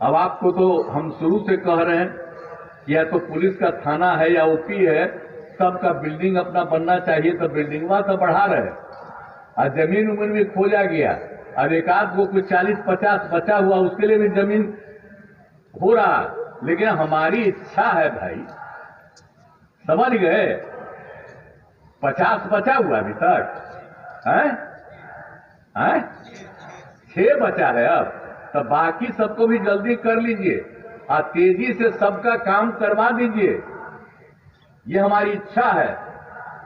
अब आपको तो हम शुरू से कह रहे हैं कि या तो पुलिस का थाना है या ओपी है, सबका बिल्डिंग अपना बनना चाहिए, तो बिल्डिंग वहां तो बढ़ा रहे। और जमीन उमन भी खोजा गया, अब एक आध को कोई 40-50 बचा हुआ, उसके लिए भी जमीन हो रहा। लेकिन हमारी इच्छा है भाई, समझ गए, 50 बचा हुआ अभी तक है, 6 बचा है अब, तो बाकी सबको भी जल्दी कर लीजिए और तेजी से सबका काम करवा दीजिए। ये हमारी इच्छा है,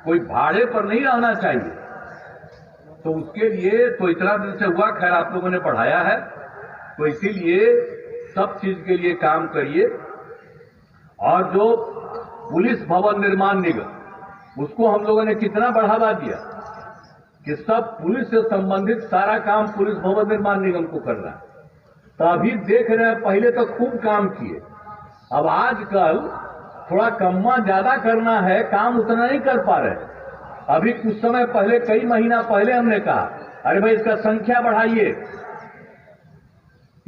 कोई भाड़े पर नहीं रहना चाहिए। तो उसके लिए तो इतना दिन से हुआ, खैर आप लोगों ने बढ़ाया है, तो इसीलिए सब चीज के लिए काम करिए। और जो पुलिस भवन निर्माण निगम, उसको हम लोगों ने कितना बढ़ावा दिया कि सब पुलिस से संबंधित सारा काम पुलिस भवन निर्माण निगम को करना है। तो अभी देख रहे हैं, पहले तो खूब काम किए, अब आजकल थोड़ा कम्मा ज्यादा करना है, काम उतना नहीं कर पा रहे। अभी कुछ समय पहले, कई महीना पहले हमने कहा, अरे भाई इसका संख्या बढ़ाइए,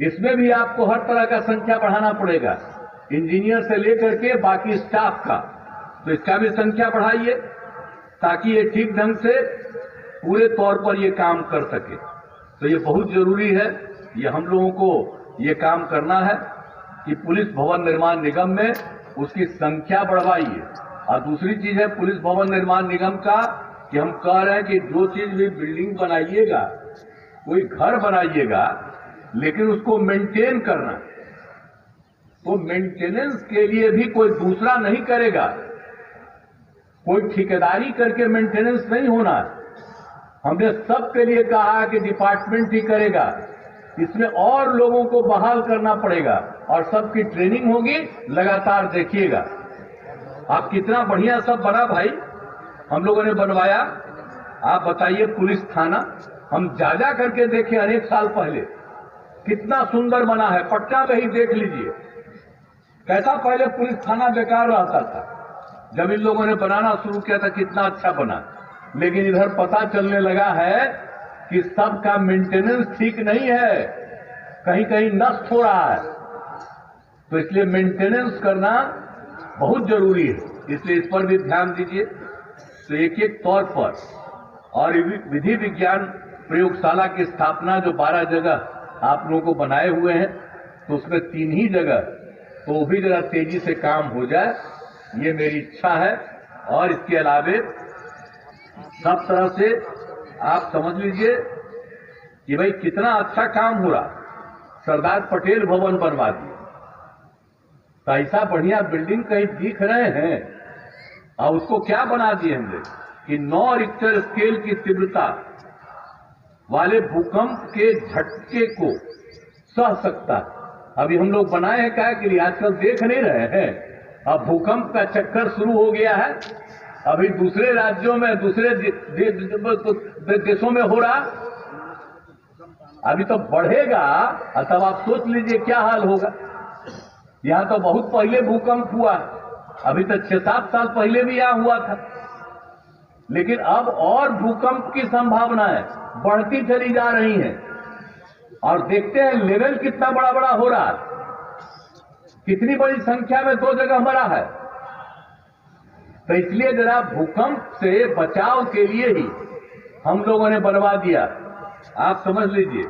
इसमें भी आपको हर तरह का संख्या बढ़ाना पड़ेगा, इंजीनियर से लेकर के बाकी स्टाफ का, तो इसका भी संख्या बढ़ाइए ताकि ये ठीक ढंग से पूरे तौर पर ये काम कर सके। तो ये बहुत जरूरी है, ये हम लोगों को ये काम करना है कि पुलिस भवन निर्माण निगम में उसकी संख्या बढ़वाइए। और दूसरी चीज है पुलिस भवन निर्माण निगम का कि हम कह रहे हैं कि जो चीज भी बिल्डिंग बनाइएगा, कोई घर बनाइएगा, लेकिन उसको मेंटेन करना, तो मेंटेनेंस के लिए भी कोई दूसरा नहीं करेगा, कोई ठेकेदारी करके मेंटेनेंस नहीं होना। हमने सबके लिए कहा कि डिपार्टमेंट ही करेगा, इसमें और लोगों को बहाल करना पड़ेगा और सबकी ट्रेनिंग होगी, लगातार देखिएगा। आप कितना बढ़िया सब बना भाई, हम लोगों ने बनवाया। आप बताइए, पुलिस थाना हम जा करके देखे अनेक साल पहले, कितना सुंदर बना है। पटना में ही देख लीजिए कैसा पहले पुलिस थाना बेकार रहता था, जब इन लोगों ने बनाना शुरू किया था कितना अच्छा बना। लेकिन इधर पता चलने लगा है कि सबका मेंटेनेंस ठीक नहीं है, कहीं कहीं नष्ट हो रहा है। तो इसलिए मेंटेनेंस करना बहुत जरूरी है, इसलिए इस पर भी ध्यान दीजिए। तो एक एक तौर पर, और विधि विज्ञान प्रयोगशाला की स्थापना जो 12 जगह आप लोगों को बनाए हुए हैं, तो उसमें 3 ही जगह, तो वो भी जरा तेजी से काम हो जाए, ये मेरी इच्छा है। और इसके अलावे सब तरह से आप समझ लीजिए कि भाई कितना अच्छा काम हो रहा। सरदार पटेल भवन बनवा दिए, तो ऐसा बढ़िया बिल्डिंग कहीं दिख रहे हैं, और उसको क्या बना दिए हमने कि 9 रिक्टर स्केल की तीव्रता वाले भूकंप के झटके को सह सकता। अभी हम लोग बनाए हैं क्या के लिए, आजकल देख नहीं रहे हैं, अब भूकंप का चक्कर शुरू हो गया है। अभी दूसरे राज्यों में, दूसरे देशों में हो रहा, अभी तो बढ़ेगा, तब आप सोच लीजिए क्या हाल होगा। यहां तो बहुत पहले भूकंप हुआ, अभी तो 6-7 साल पहले भी यहां हुआ था, लेकिन अब और भूकंप की संभावनाएं बढ़ती चली जा रही हैं। और देखते हैं लेवल कितना बड़ा बड़ा हो रहा है, कितनी बड़ी संख्या में 2 जगह मरा है। तो इसलिए जरा भूकंप से बचाव के लिए ही हम लोगों ने बनवा दिया, आप समझ लीजिए।